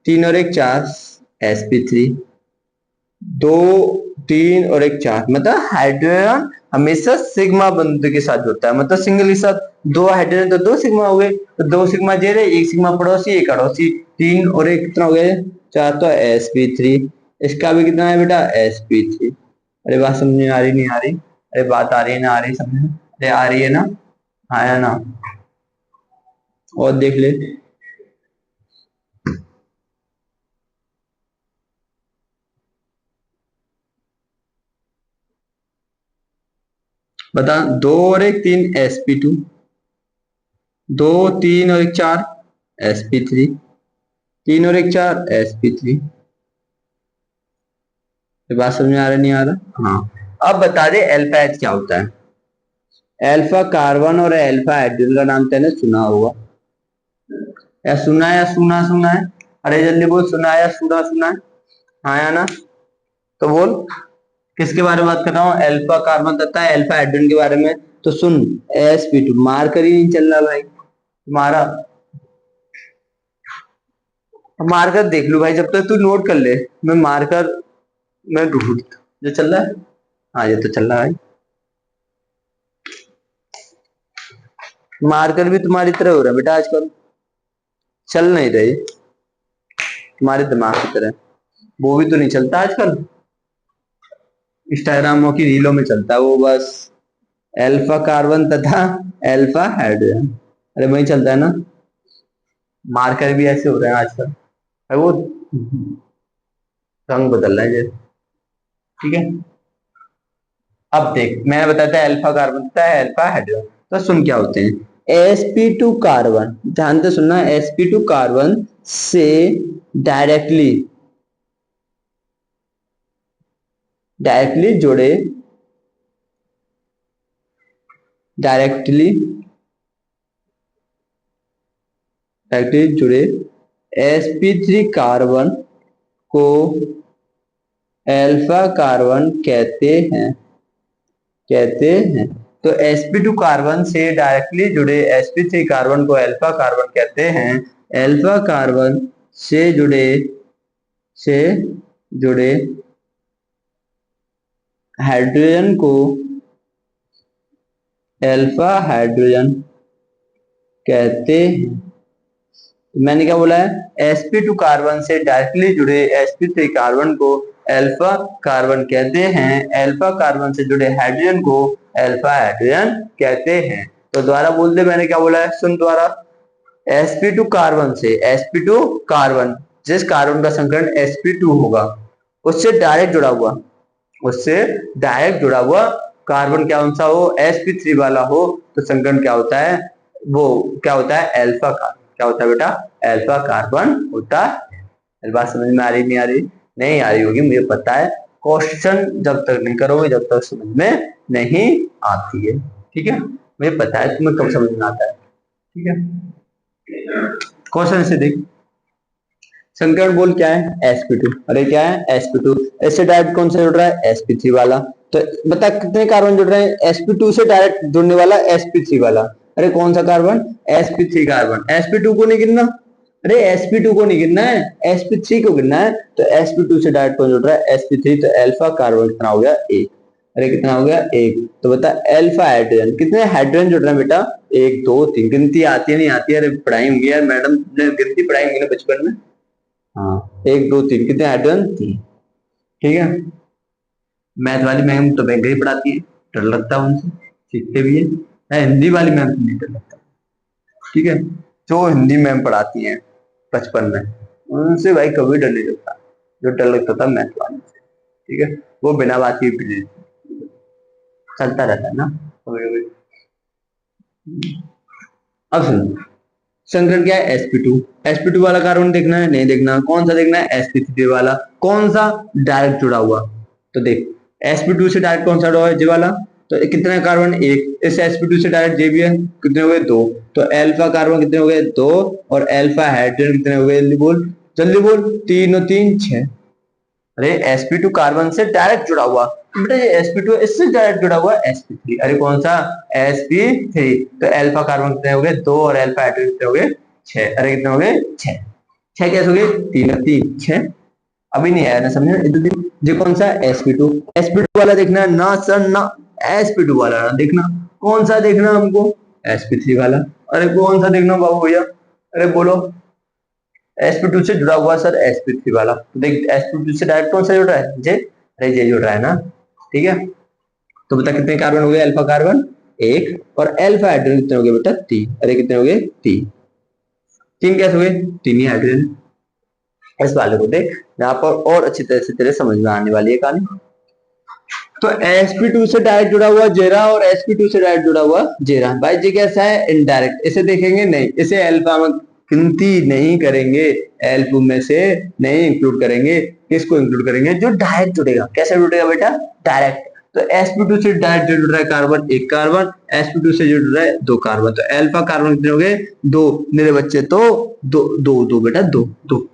तीन और एक चार sp3, दो तीन और एक चार, मतलब हाइड्रोजन हमेशा सिग्मा बंधु के साथ होता है, मतलब सिंगल के साथ, दो हाइड्रोजन तो दो सिग्मा हो गए, तो दो सिग्मा जे रहे, एक सिग्मा पड़ोसी, एक अड़ोसी, तीन और एक कितना हो गया, चार तो sp3, इसका भी कितना है बेटा sp3। अरे बात समझ में आ रही नहीं आ रही? अरे बात आ रही है ना आ रही समझ में? अरे आ रही है ना? आया ना? और देख ले। बता, दो और एक तीन sp2, दो तीन और एक चार sp3, तीन और एक चार sp3। ये बात समझ में आ रहा नहीं आ रहा? हाँ। अब बता दे अल्फा एच क्या होता है। अल्फा कार्बन और अल्फा हाइड्रोजन का नाम तेने सुना होगा, या सुना है या सुना सुना है? अरे जल्दी बोल, सुना है या सुना सुना है? हाँ या ना? तो बोल, किसके बारे में बात कर रहा हूँ? अल्फा कार्बन तथा अल्फा हाइड्रोजन के बारे में। तो सुन, sp2 मार्कर ही नहीं चल रहा भाई तुम्हारा। मार्कर देख लू भाई, जब तक तू नोट कर ले। मैं मार्कर मैं ढूंढ, जो चल रहा है। हाँ ये तो चल रहा है भाई। मार्कर भी तुम्हारी तरह हो रहा है बेटा आजकल, चल नहीं रही तुम्हारे दिमाग की तरह। वो भी तो नहीं चलता आजकल, इंस्टाग्रामों की रीलों में चलता है वो बस। अल्फा कार्बन तथा अल्फा हाइड्रोजन, अरे वही चलता है ना। मार्कर भी ऐसे हो रहे हैं आजकल, अरे वो रंग बदल रहा है जैसे। ठीक है, अब देख मैंने बताया था अल्फा कार्बन तथा अल्फा हाइड्रोजन। तो सुन क्या होते हैं। sp2 कार्बन, ध्यान से सुनना, sp2 कार्बन से डायरेक्टली डायरेक्टली जुड़े डायरेक्टली डायरेक्टली जुड़े sp3 कार्बन को अल्फा कार्बन कहते हैं। तो sp2 कार्बन से डायरेक्टली जुड़े sp3 कार्बन को अल्फा कार्बन कहते हैं। अल्फा कार्बन से से जुड़े हाइड्रोजन को अल्फा हाइड्रोजन कहते हैं। मैंने क्या बोला है? sp2 कार्बन से डायरेक्टली जुड़े sp3 कार्बन को अल्फा कार्बन कहते हैं। अल्फा कार्बन से जुड़े हाइड्रोजन को अल्फा हाइड्रोजन कहते हैं। तो दोबारा बोल दे, मैंने क्या बोला है, सुन दोबारा। sp2 कार्बन से, sp2 कार्बन, जिस कार्बन का संकरण sp2 होगा उससे डायरेक्ट जुड़ा हुआ, उससे डायरेक्ट जुड़ा हुआ कार्बन क्या कौन सा हो? sp3 वाला हो। तो संकरण क्या होता है? वो क्या होता है? Alpha carbon. क्या होता है बेटा? अल्फा कार्बन होता है। बात समझ में आ रही नहीं आ रही? नहीं आ रही होगी मुझे पता है, क्वेश्चन जब तक नहीं करोगे जब तक समझ में नहीं आती है। ठीक है, मुझे पता है तुम्हें कब समझ में आता है। ठीक है, क्वेश्चन से देख। संकरण बोल क्या है? sp2। अरे क्या है? sp2। इससे डायरेक्ट कौन सा जुड़ रहा है? sp3 वाला। तो बता कितने कार्बन जुड़ रहे हैं sp2 से डायरेक्ट जुड़ने वाला? sp3 वाला। अरे कौन सा कार्बन? sp3 carbon. sp2 को नहीं गिनना, अरे sp2 को नहीं गिनना है, sp3 को गिनना है। तो sp2 से डायरेक्ट कौन जुड़ रहा है? sp3। तो अल्फा कार्बन कितना हो गया? एक। अरे कितना हो गया? एक। तो बता अल्फा हाइड्रोजन, कितने हाइड्रोजन जुड़ रहे हैं बेटा? एक दो तीन। गिनती आती है नहीं आती है? अरे पढ़ाई होंगी यार, मैडम ने गिनती पढ़ाई होंगी ना बचपन में। हाँ एक दो तीन, कितने हाइड्रोजन? तीन। ठीक है, मैथ वाली मैम तो बैंक ही पढ़ाती है, डर लगता है उनसे, सीखते भी है। हिंदी वाली मैम से नहीं डर लगता। ठीक है, जो हिंदी मैम पढ़ाती हैं बचपन में उनसे भाई कभी डर नहीं लगता, जो डर लगता था मैथ वाली से। ठीक है, वो बिना बात की भी चलता रहता है ना कभी कभी। अब सुनो, संकरण क्या है? sp2। sp2 वाला कार्बन देखना है? नहीं देखना। कौन सा देखना है? sp3 वाला। कौन सा? डायरेक्ट जुड़ा हुआ। तो देख sp2 से डायरेक्ट कौन सा जुड़ा है? जे वाला। तो कितने कार्बन? एक। इस sp2 से डायरेक्ट जे भी है, कितने हो गए? दो। तो अल्फा कार्बन कितने हो गए? दो। और अल्फा हाइड्रोजन कितने हो गए? जल्दी बोल, जल्दी बोल। तीन और तीन छह। अरे sp2 कार्बन से डायरेक्ट जुड़ा हुआ, बेटा ये sp2 इससे डायरेक्ट जुड़ा हुआ sp3। अरे कौन सा? sp3। तो अल्फा कार्बन कितने हो गए? दो। और अल्फा हाइड्रोजन कितने हो गए? छह। अरे कितने हो गए? छह। छह कैसे हो गए? तीन और तीन छह। अभी नहीं आया ना समझ में? ये कौन सा? sp2। sp2 वाला देखना है ना सर ना, sp2 वाला ना देखना। कौन सा देखना हमको? sp3 वाला। अरे कौन सा देखना बाबू भैया? अरे बोलो, sp2 से जुड़ा हुआ सर sp3 वाला, तो देख sp2 से डायरेक्ट कौन सा जुड़ रहा है, जे, अरे जे जुड़ रहा है ना, ठीक है। तो बता कितने कार्बन हो गए, अल्फा कार्बन एक, और अल्फा हाइड्रोजन कितने हो गए बेटा, तीन, अरे कितने हो गए, तीन। तीन कैसे हुए, तीन ही हाइड्रोजन। इस वाले को देख यहाँ पर और अच्छी तरह से तेरे समझ में आने वाली है कहानी। तो sp2 से डायरेक्ट जुड़ा हुआ जेरा और sp2 से डायरेक्ट जुड़ा हुआ जेरा, भाई जी कैसा है, इनडायरेक्ट, इसे देखेंगे नहीं, इसे अल्फा में गिनती नहीं करेंगे, एल्फ में से नहीं इंक्लूड करेंगे, किसको इंक्लूड करेंगे, जो डायरेक्ट जुड़ेगा। कैसे जुड़ेगा बेटा, डायरेक्ट। तो sp2 से डायरेक्ट जुड़ रहा है कार्बन, एक कार्बन, sp2 से जुड़ रहा है दो कार्बन, तो अल्फा कार्बन कितने हो गए, दो, मेरे बच्चे तो दो दो दो बेटा, दो दो,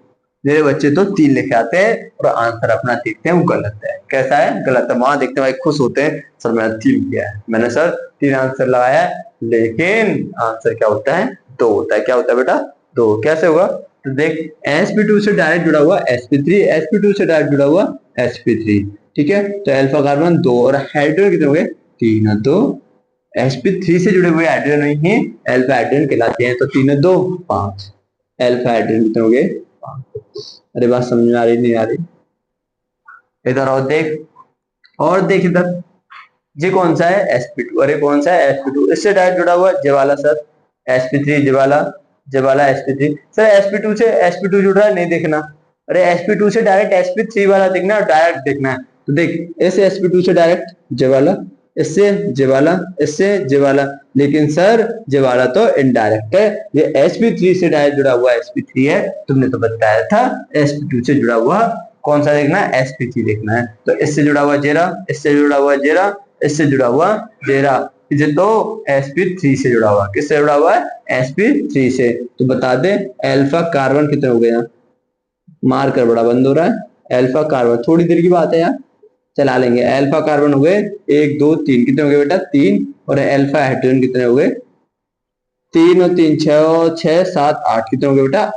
मेरे बच्चे तो तीन लिखे आते हैं और आंसर अपना देखते हैं वो गलत है। कैसा है, गलत है। वहां देखते हैं भाई खुश होते हैं, सर मैंने तीन किया है, मैंने सर तीन आंसर लगाया है, लेकिन आंसर क्या होता है, दो होता है। क्या होता है बेटा, दो। कैसे होगा, तो देख sp2 से डायरेक्ट जुड़ा हुआ sp3, sp2 से डायरेक्ट जुड़ा हुआ sp3, ठीक है। तो अल्फा कार्बन दो और हाइड्रोजन कितने हो गए, तीन, दो। sp3 से जुड़े हुए हाइड्रोजन नहीं है, अल्फा हाइड्रोजन कहलाते हैं, तो तीन दो पांच, अल्फा हाइड्रोजन कितने हो गए, अरे बात समझ में आ रही नहीं आ रही, इधर और देख, और देख इधर, ये कौन सा है sp2, अरे कौन सा है sp2, इससे डायरेक्ट जुड़ा हुआ ये वाला सर sp3, ये वाला sp3, सर sp2 से sp2 जुड़ रहा है, नहीं देखना, अरे sp2 से डायरेक्ट sp3 वाला देखना है, डायरेक्ट देखना है। तो देख इस sp2 से डायरेक्ट ये वाला, इससे ये वाला, इससे ये वाला, लेकिन सर ये वाला तो इनडायरेक्ट है, ये sp3 से डायरेक्ट जुड़ा हुआ sp3 है, तुमने तो बताया था sp2 से जुड़ा हुआ कौन सा देखना है, sp3 देखना है। तो इससे जुड़ा हुआ जेरा, इससे जुड़ा हुआ जेरा, इससे जुड़ा हुआ जेरा, ये तो sp3 से जुड़ा हुआ, किससे जुड़ा हुआ है, sp3 से। तो बता दे अल्फा कार्बन कितने हो गए यहाँ, मार्कर बड़ा बंद हो रहा है, अल्फा कार्बन थोड़ी देर की बात है यार, चला लेंगे। अल्फा कार्बन हो गए एक दो तीन, कितने हो गए बेटा, तीन, और अल्फा हाइड्रोजन कितने हो गए, तीन और तीन छह, और छह सात आठ, कितने हो गए बेटा,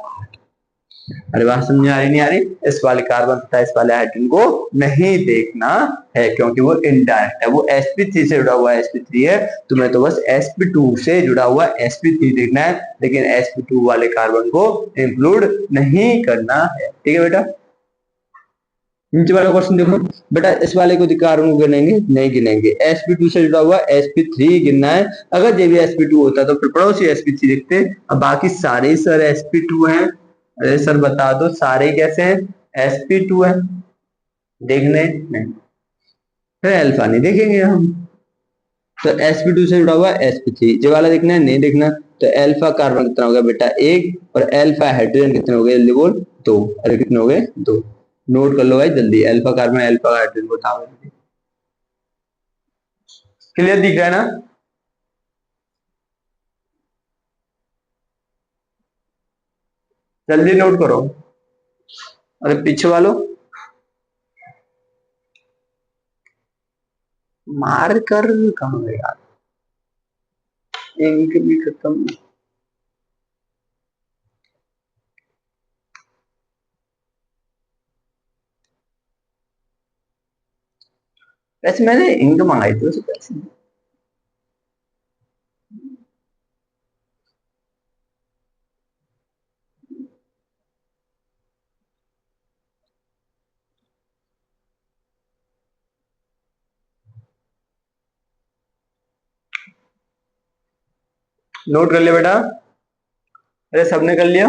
अरे बात समझ आ रही नहीं आ रही, इस वाले कार्बन तथा इस वाले हाइड्रोजन को नहीं देखना है, क्योंकि वो इनडायरेक्ट है, वो sp3 से जुड़ा हुआ sp3 है, तुम्हें तो बस sp2 से जुड़ा हुआ sp3 देखना है, लेकिन sp2 वाले कार्बन को इंक्लूड नहीं करना है, ठीक है बेटा। नीचे वाला क्वेश्चन देखो बेटा, इस वाले को कार्बन को गिनेंगे, नहीं गिनेंगे, sp2 से जुड़ा हुआ sp3 गिनना है, अगर ये भी sp2 होता तो फिर पड़ोसी sp3 लिखते, अब बाकी सारे सर sp2 हैं, अरे सर बता दो सारे कैसे हैं, sp2 है, देखने नहीं, फिर अल्फा नहीं देखेंगे हम, तो sp2 से जुड़ा हुआ sp3, जो वाला देखना है, नहीं देखना। तो अल्फा कार्बन कितना हो गया बेटा, एक, और अल्फा हाइड्रोजन कितने हो गए, जल्दी बोल, दो, अरे कितने हो गए, दो, नोट कर लो भाई जल्दी, अल्फा कार्बन अल्फा हाइड्रोजन को था, क्लियर दिख रहा है ना, जल्दी नोट करो, अरे पीछे वालों मार कर कहाँ गए यार, इंक भी खत्म। वैसे मैंने इंक मंगाई थी उसे पैसे, नोट कर लिया बेटा, अरे सबने कर लिया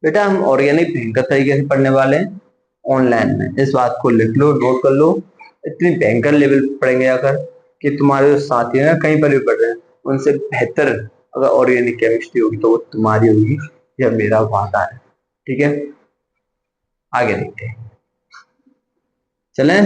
बेटा, हम ऑर्गेनिक भयंकर तरीके से पढ़ने वाले हैं ऑनलाइन में, इस बात को लिख लो, नोट कर लो, इतनी भयंकर लेवल पे पढ़ेंगे अगर कि तुम्हारे जो साथी हैं कहीं पर भी पढ़ रहे हैं उनसे बेहतर अगर ऑर्गेनिक केमिस्ट्री होगी तो वो तुम्हारी होगी, यह मेरा वादा है, ठीक है। आगे देखते हैं, चले।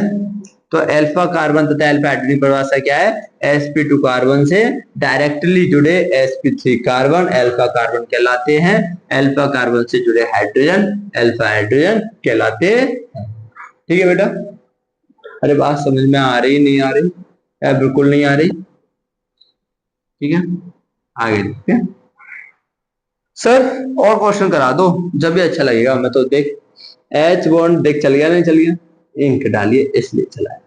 तो अल्फा कार्बन तथा अल्फा हाइड्रोजन की परिभाषा क्या है, sp2 कार्बन से डायरेक्टली जुड़े sp3 कार्बन अल्फा कार्बन कहलाते हैं, अल्फा कार्बन से जुड़े हाइड्रोजन अल्फा हाइड्रोजन कहलाते हैं, ठीक है बेटा। अरे बात समझ में आ रही नहीं आ रही, या बिल्कुल नहीं आ रही, ठीक है। आगे देखते हैं सर, और क्वेश्चन करा दो जब भी अच्छा लगेगा, मैं तो देख एच बॉन्ड देख चल गया नहीं चल गया, इंक डालिए इसलिए चला है,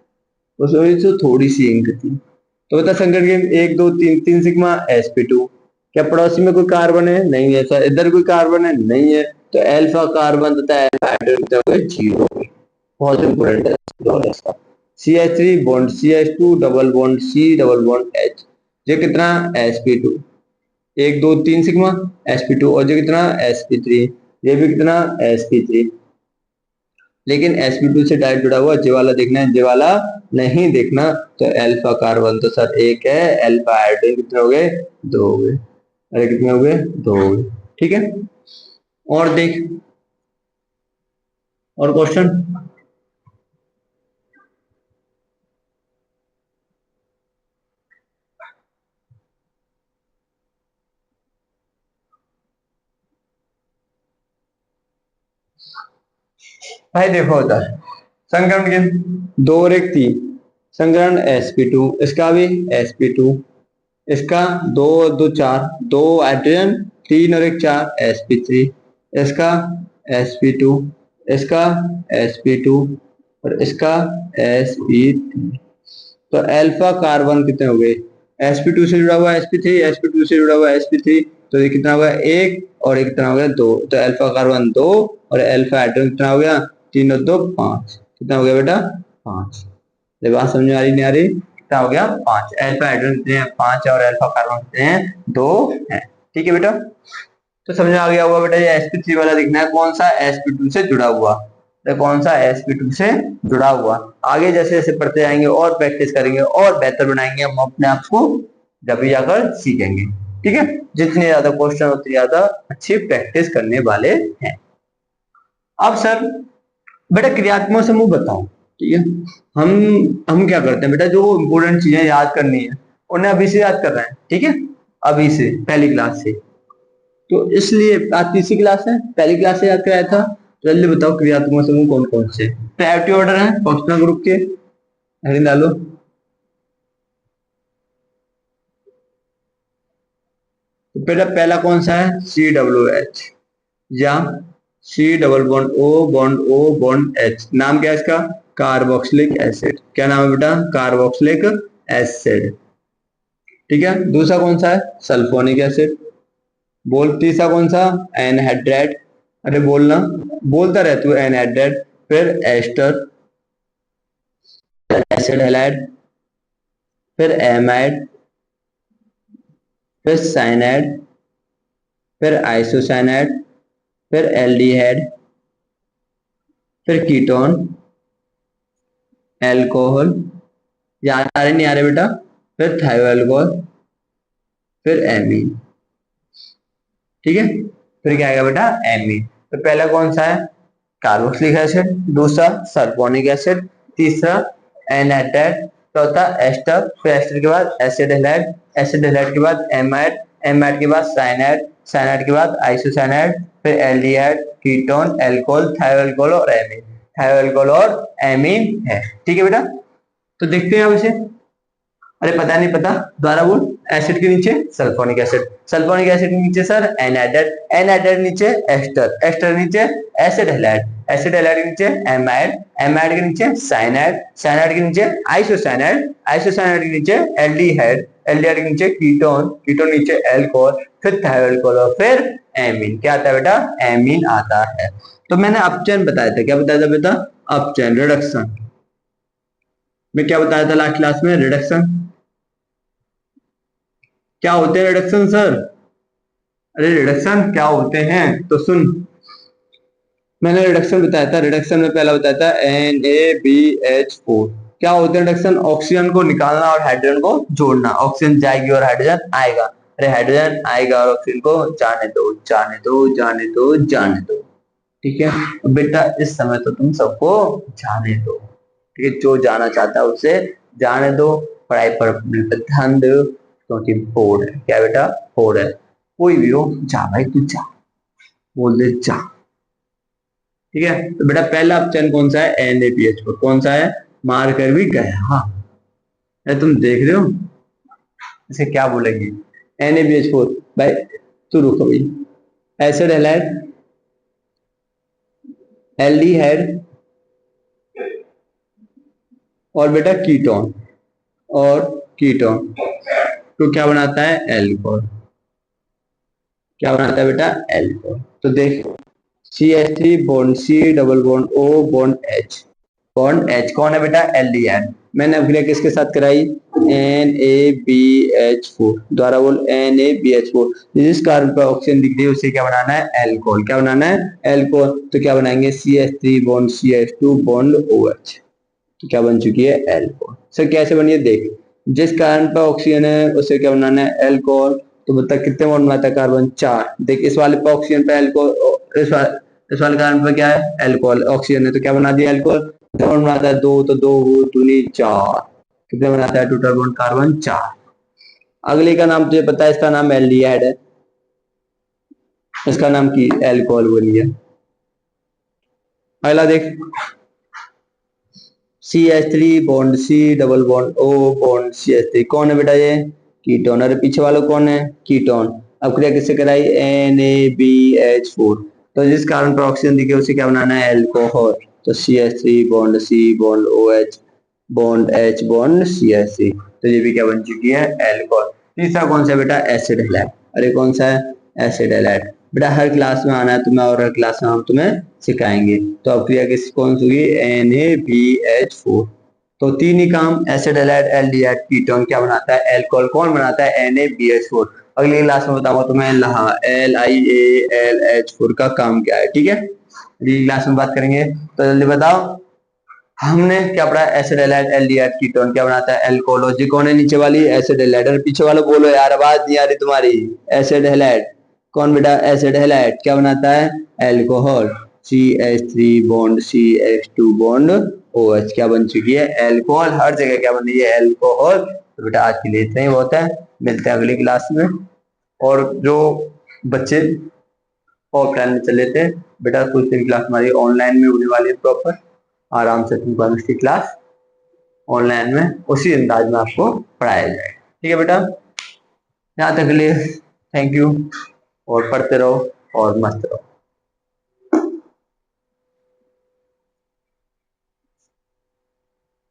उसमें तो थोड़ी सी इंक थी। तो बता संकट गेम एक दो तीन, तीन सिग्मा sp2, क्या पड़ोसी में कोई कार्बन है? नहीं है सर। इधर कोई कार्बन है? नहीं है। तो अल्फा कार्बन तथा अल्फा हाइड्रोजन जीरो। बहुत इंपॉर्टेंट है। CH3 bond CH2 double bond C double bond H। ये कितना? sp2। 1 2 3 sigma sp2। और ये कितना? sp3। ये भी कितना? sp3। लेकिन sp2 से डायरेक्ट जुड़ा हुआ जे वाला देखना है, जे वाला नहीं देखना। तो अल्फा कार्बन तो सर एक है, अल्फा हाइड्रोजन कितने हो गए? 2 हो गए। अरे कितने हो गए? 2 हो गए। ठीक है। और देख, और क्वेश्चन। भाई देखो होता है संकरण के 2 और 1 3। संकरण sp2, इसका भी sp2, इसका 2 और 2 4, 2 हाइड्रोजन, 3 और 1 4 sp3, इसका sp2, इसका sp2 और इसका sp3। तो अल्फा कार्बन कितने हो गए? sp2 से जुड़ा हुआ sp3, sp2 से जुड़ा हुआ sp3। तो ये कितना हो गया? 1 और 1 कितना हो गया? 2। तो अल्फा कार्बन 2 और अल्फा हाइड्रोजन कितना हो गया? 3 और 2 5। कितना हो गया बेटा? 5। ये बात समझ में आ रही नहीं आ रही? कितना हो गया? 5। अल्फा हाइड्रोजन कितने हैं? 5 और अल्फा कार्बन कितने हैं? 2 है। ठीक है बेटा। तो समझ में आ गया होगा बेटा। ये sp3 वाला दिखना है कौन सा? sp2 से जुड़ा हुआ। तो कौन सा? sp2 से जुड़ा हुआ। आगे जैसे जैसे पढ़ते जाएंगे और प्रैक्टिस करेंगे और बेहतर बनाएंगे हम अपने आप को, जब भी जाकर सीखेंगे। ठीक है। जितने ज्यादा क्वेश्चन उतनी ज्यादा अच्छी प्रैक्टिस करने वाले हैं। अब सर बेटा क्रियात्मक समूह बताओ। ठीक है। हम हम क्या करते हैं बेटा, जो इंपोर्टेंट चीजें याद करनी है उन्हें अभी से याद कर रहे हैं। ठीक है। अभी से, पहली क्लास से। तो इसलिए आज तीसरी क्लास है, पहली क्लास से याद कराया था। तो जल्दी बताओ क्रियात्मक समूह कौन कौन से? प्रायोरिटी ऑर्डर है फंक्शनल ग्रुप के, हेडिंग डालो। तो बेटा पहला कौन सा है? COOH, या C double bond bond H। नाम क्या है इसका? Carboxylic acid. क्या नाम है बेटा? Carboxylic acid. ठीक है। दूसरा कौन सा है? Sulphonic acid. बोल। तीसरा कौन सा? एनहाइड्राइड। अरे बोलना, बोलता रह तू। एनहाइड्राइड। फिर एस्टर, एसिड हैलाइड, फिर एमाइड, फिर साइनाइड, फिर आइसोसाइनाइड, फिर एल्डिहाइड, फिर कीटोन, एल्कोहल। याद आ रहे नहीं आ रहे बेटा? फिर थायोएल्कोहल, फिर एमीन। ठीक है। फिर क्या आएगा बेटा? एमीन। तो पहला कौन सा है? Carboxylic acid. दूसरा सल्फोनिक एसिड। तीसरा एनाटाइड। चौथा एस्टर। फिर एस्टर के बाद एसिड हैलाइड। एसिड हैलाइड के बाद एमाइड। एमाइड के बाद साइनाइड। साइनाइड के बाद आइसोसाइनाइड। फिर एल्डिहाइड, कीटोन, एल्कोहल, थायोएल्कोहल और एमीन। थायोएल्कोहल और एमीन है। ठीक है बेटा। तो देखते हैं अब इसे। अरे पता नहीं पता, दोबारा बोल। एसिड के नीचे सल्फोनिक एसिड, सल्फोनिक एसिड के नीचे सर एनाइड्राइड, एनाइड्राइड नीचे एस्टर, एस्टर नीचे एसिड हैलाइड, एसिड हैलाइड के नीचे एमाइड, एमाइड के नीचे साइनाइड, साइनाइड के नीचे आइसोसाइनाइड, आइसोसाइनाइड के नीचे एल्डिहाइड, एल्डिहाइड के नीचे कीटोन, कीटोन नीचे एल्कोहल, फिर थायोल्कोहल और फिर एमीन। क्या आता है बेटा? एमीन आता है। तो मैंने अपचयन बताया था। क्या बताया था बेटा? अपचयन, रिडक्शन। मैं क्या बताया था लास्ट क्लास में? रिडक्शन। क्या होते हैं रिडक्शन सर? अरे रिडक्शन क्या होते हैं तो सुन। मैंने रिडक्शन बताया था। रिडक्शन में पहला बताया था NaBH4। क्या होते हैं रिडक्शन? ऑक्सीजन को निकालना और हाइड्रोजन को जोड़ना। ऑक्सीजन जाएगी और हाइड्रोजन आएगा। अरे हाइड्रोजन आएगा और ऑक्सीजन को जाने दो, जाने दो, जाने दो, जाने दो। ठीक है। बेटा इस समय तो तुम सबको जाने दो। ठीक है। जो जाना चाहता है उसे जाने दो। पढ़ाई पर ध्यान दो, क्योंकि बोर्ड है। क्या बेटा? बोर्ड है। कोई भी हो, जा भाई तू जा, बोल दे जा। ठीक है। तो बेटा पहला ऑप्शन कौन सा है? NaBH4। कौन सा है? मार कर भी गया। हाँ, तुम देख रहे हो इसे क्या बोलेंगे? NaBH4। भाई तू रुको भाई। एसिड हैलाइड, एल्डिहाइड और बेटा कीटोन, और कीटोन तो क्या बनाता है? एल्कोहल। क्या बनाता है बेटा, एल्कोहल। तो देख, CH3 bond C double bond O bond H कौन है बेटा, एल्डिहाइड। मैंने अभिक्रिया किसके साथ कराई, NaBH4 द्वारा बोल, NaBH4। जिस कार्बन पर ऑक्सीजन दिख रही है उसे क्या बनाना है, एल्कोहल। क्या बनाना है, एल्कोहल। तो क्या बनाएंगे, CH3 bond CH2 bond OH। तो क्या बन चुकी है, एल्कोहल। सर कैसे बनी है, देख, जिस कार्बन पर ऑक्सीजन है उसे क्या बनाना है, एल्कोहल। तो बता कितने बॉन्ड बनाता है, कार्बन 4। देख इस वाले पे ऑक्सीजन पे एल्कोहल, इस वाले कार्बन पे क्या है, एल्कोहल, ऑक्सीजन है तो क्या बना दिया, एल्कोहल। कितने बॉन्ड बनाता है, 2, तो 2 दूनी 4। कितने बनाता है टोटल बॉन्ड, कार्बन 4। अगले का नाम तुझे पता है, इसका नाम एल्डिहाइड है, इसका नाम की एल्कोहल बनी है। अगला देख, CH3 bond C double bond O bond CH3 कौन है बेटा, ये कीटोन। अरे पीछे वाला कौन है, कीटोन। अब क्रिया किससे कराई, NaBH4। तो जिस कार्बन पर ऑक्सीजन दिखे उसे क्या बनाना है, एल्कोहल। तो CH3 bond C bond OH bond H bond CH3। तो ये भी क्या बन चुकी है, एल्कोहल। तीसरा कौन सा है बेटा, एसिड हैलाइड। अरे कौन सा है, एसिड हैलाइड। बेटा हर क्लास में आना है तुम्हें, और हर क्लास में हम तुम्हें सिखाएंगे। तो अब क्रिया किस कौन सी होगी, NaBH4। तो तीन ही काम, एसिड हैलाइड एल्डिहाइड कीटोन क्या बनाता है, एल्कोहल। कौन बनाता है, NaBH4। अगली क्लास में बताऊंगा तुम्हें LiAlH4 का काम क्या है, ठीक है। अगली क्लास में बात करेंगे। तो जल्दी बताओ, हमने क्या पढ़ा, एसिड हैलाइड एल्डिहाइड कीटोन क्या बनाता है, एल्कोहल। जी कौन है नीचे वाली, एसिड हैलाइड। और पीछे वाला बोलो यार, आवाज नहीं आ रही तुम्हारी। एसिड हैलाइड कौन बेटा, एसिड हैलाइड क्या बनाता है, alcohol. CH3 bond CH2 bond OH क्या बन चुकी है, एल्कोहल। हर जगह क्या बन रही है, एल्कोहल। तो बेटा आज के लिए इतना ही बहुत है, मिलते हैं अगली क्लास में। और जो बच्चे ऑफलाइन में चले थे बेटा, कुछ दिन क्लास हमारी ऑनलाइन में होने वाली है प्रॉपर। आराम से तुमको केमिस्ट्री क्लास ऑनलाइन में उसी अंदाज में आपको पढ़ाया जाएगा, ठीक है बेटा। यहाँ तक के लिए थैंक यू, और पढ़ते रहो और मस्त रहो।